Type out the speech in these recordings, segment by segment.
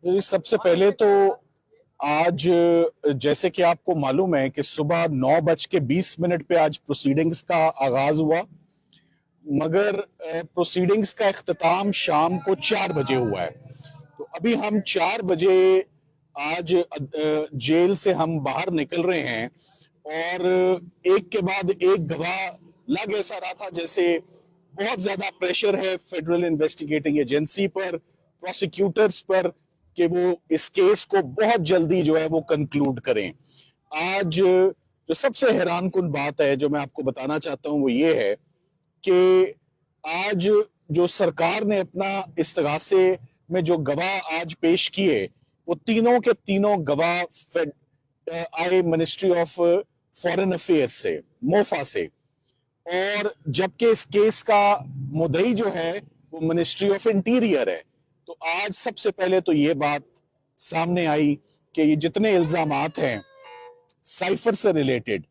سب سے پہلے تو آج جیسے کہ آپ کو معلوم ہے کہ صبح 9:20 پہ آج پروسیڈنگز کا آغاز ہوا، مگر پروسیڈنگز کا اختتام شام کو 4 بجے ہوا ہے۔ تو ابھی ہم 4 بجے آج جیل سے ہم باہر نکل رہے ہیں، اور ایک کے بعد ایک گواہ لگ ایسا رہا تھا جیسے بہت زیادہ پریشر ہے فیڈرل انویسٹیگیٹنگ ایجنسی پر، پروسیکیوٹرز پر، کہ وہ اس کیس کو بہت جلدی جو ہے وہ کنکلوڈ کریں۔ آج جو سب سے حیران کن بات ہے جو میں آپ کو بتانا چاہتا ہوں وہ یہ ہے کہ آج جو سرکار نے اپنا استغاثے میں جو گواہ آج پیش کیے، وہ تینوں کے تینوں گواہ آئے منسٹری آف فارن افیئر سے، موفا سے، اور جبکہ اس کیس کا مدعی جو ہے وہ منسٹری آف انٹیریئر ہے۔ تو آج سب سے پہلے تو یہ بات سامنے آئی کہ یہ جتنے الزامات ہیں سائفر سے ریلیٹڈ،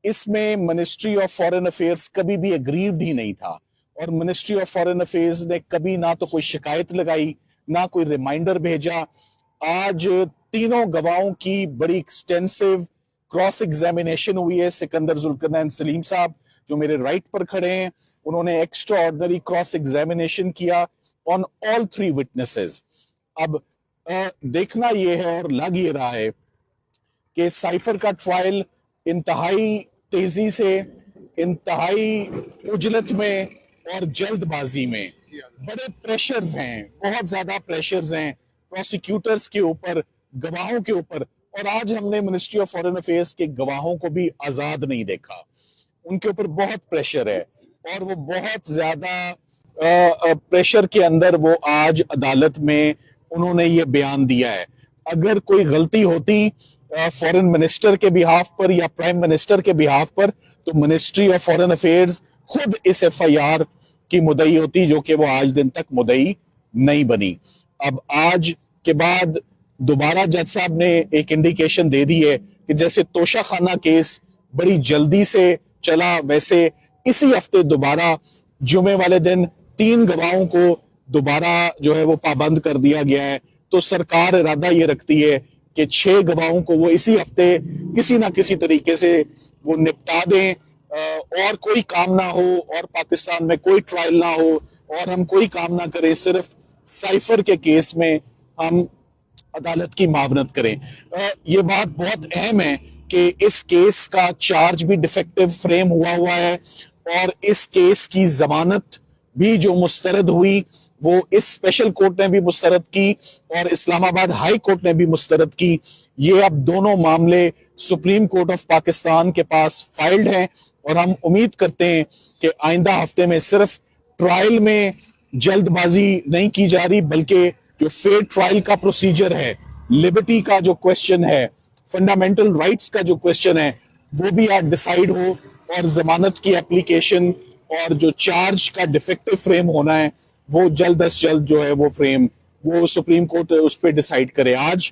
اس میں منسٹری آف فارن افیئرز کبھی بھی اگریوڈ ہی نہیں تھا، اور منسٹری آف فارن افیئرز نے کبھی نہ تو کوئی شکایت لگائی، نہ کوئی ریمائنڈر بھیجا۔ آج تینوں گواہوں کی بڑی ایکسٹینسو کراس ایگزامینیشن ہوئی ہے۔ سکندر ذوالقرنین سلیم صاحب جو میرے رائٹ پر کھڑے ہیں، انہوں نے ایکسٹرا آرڈنری کراس ایگزامینیشن کیا آن آل 3 وٹنسز۔ اب دیکھنا یہ ہے اور لگ یہ رہا ہے کہ سائفر کا ٹرائل انتہائی تیزی سے، انتہائی عجلت میں اور جلد بازی میں، بڑے پریشرز ہیں، بہت زیادہ پریشرز ہیں پروسیکیوٹرز کے اوپر، گواہوں کے اوپر، اور آج ہم نے منسٹری آف فارن افیئرز کے گواہوں کو بھی آزاد نہیں دیکھا۔ ان کے اوپر بہت پریشر ہے، اور وہ بہت زیادہ پریشر کے اندر وہ آج عدالت میں انہوں نے یہ بیان دیا ہے۔ اگر کوئی غلطی ہوتی فورن منسٹر کے بہاف پر یا پرائم منسٹر کے بہاف پر، تو منسٹری آف فارن افیئرز خود اس ایف آئی آر کی مدعی ہوتی، جو کہ وہ آج دن تک مدعی نہیں بنی۔ اب آج کے بعد دوبارہ جج صاحب نے ایک انڈیکیشن دے دی ہے کہ جیسے توشہ خانہ کیس بڑی جلدی سے چلا، ویسے اسی ہفتے دوبارہ جمعے والے دن 3 گواہوں کو دوبارہ جو ہے وہ پابند کر دیا گیا ہے۔ تو سرکار ارادہ یہ رکھتی ہے کہ 6 گواہوں کو وہ اسی ہفتے کسی نہ کسی طریقے سے وہ نپٹا دیں، اور کوئی کام نہ ہو، اور پاکستان میں کوئی ٹرائل نہ ہو، اور ہم کوئی کام نہ کریں، صرف سائفر کے کیس میں ہم عدالت کی معاونت کریں۔ یہ بات بہت اہم ہے کہ اس کیس کا چارج بھی ڈیفیکٹو فریم ہوا ہے، اور اس کیس کی ضمانت بھی جو مسترد ہوئی وہ اس اسپیشل کورٹ نے بھی مسترد کی، اور اسلام آباد ہائی کورٹ نے بھی مسترد کی۔ یہ اب دونوں معاملے سپریم کورٹ آف پاکستان کے پاس فائلڈ ہیں، اور ہم امید کرتے ہیں کہ آئندہ ہفتے میں صرف ٹرائل میں جلد بازی نہیں کی جا رہی، بلکہ جو فیئر ٹرائل کا پروسیجر ہے، لبرٹی کا جو کویسچن ہے، فنڈامنٹل رائٹس کا جو کویسچن ہے، وہ بھی آج ڈیسائیڈ ہو، اور ضمانت کی اپلیکیشن اور جو چارج کا ڈیفیکٹو فریم ہونا ہے وہ جلد از جلد جو ہے وہ فریم وہ سپریم کورٹ اس پہ ڈیسائیڈ کرے۔ آج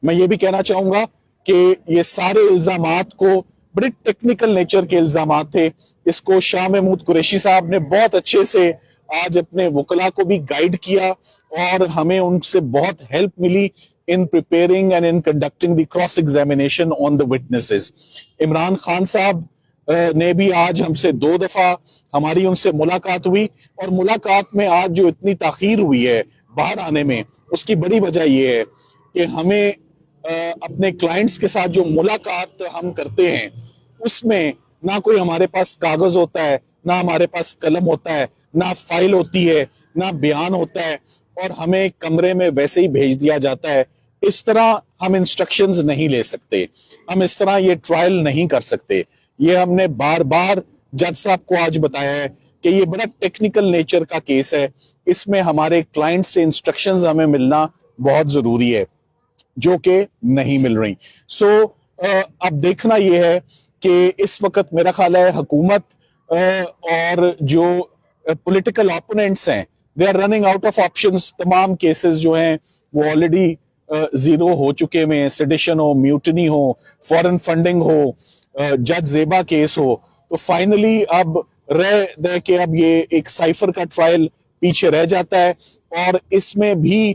میں یہ بھی کہنا چاہوں گا کہ یہ سارے الزامات کو بڑے ٹیکنیکل نیچر کے الزامات تھے، اس کو شاہ محمود قریشی صاحب نے بہت اچھے سے آج اپنے وکلا کو بھی گائیڈ کیا، اور ہمیں ان سے بہت ہیلپ ملی in preparing and in conducting the cross examination on the witnesses۔ Imran Khan صاحب نے بھی آج ہم سے 2 دفعہ ہماری ان سے ملاقات ہوئی، اور ملاقات میں آج جو اتنی تاخیر ہوئی ہے باہر آنے میں، اس کی بڑی وجہ یہ ہے کہ ہمیں اپنے کلائنٹس کے ساتھ جو ملاقات ہم کرتے ہیں اس میں نہ کوئی ہمارے پاس کاغذ ہوتا ہے، نہ ہمارے پاس قلم ہوتا ہے، نہ فائل ہوتی ہے، نہ بیان ہوتا ہے، اور ہمیں کمرے میں ویسے ہی بھیج دیا جاتا ہے۔ اس طرح ہم انسٹرکشنز نہیں لے سکتے، ہم اس طرح یہ ٹرائل نہیں کر سکتے۔ یہ ہم نے بار بار جج صاحب کو آج بتایا ہے کہ یہ بڑا ٹیکنیکل نیچر کا کیس ہے، اس میں ہمارے کلائنٹ سے انسٹرکشنز ہمیں ملنا بہت ضروری ہے، جو کہ نہیں مل رہی۔ اب دیکھنا یہ ہے کہ اس وقت میرا خیال ہے حکومت اور جو پولیٹیکل اپوننٹس ہیں they are running out of options۔ تمام کیسز جو ہیں وہ آلریڈی زیرو ہو چکے ہیں، سیڈیشن ہو، میوٹنی ہو، فورن فنڈنگ ہو، جج زیبا کیس ہو، تو فائنلی اب رہ کہ اب یہ ایک سائفر کا ٹرائل پیچھے رہ جاتا ہے، اور اس میں بھی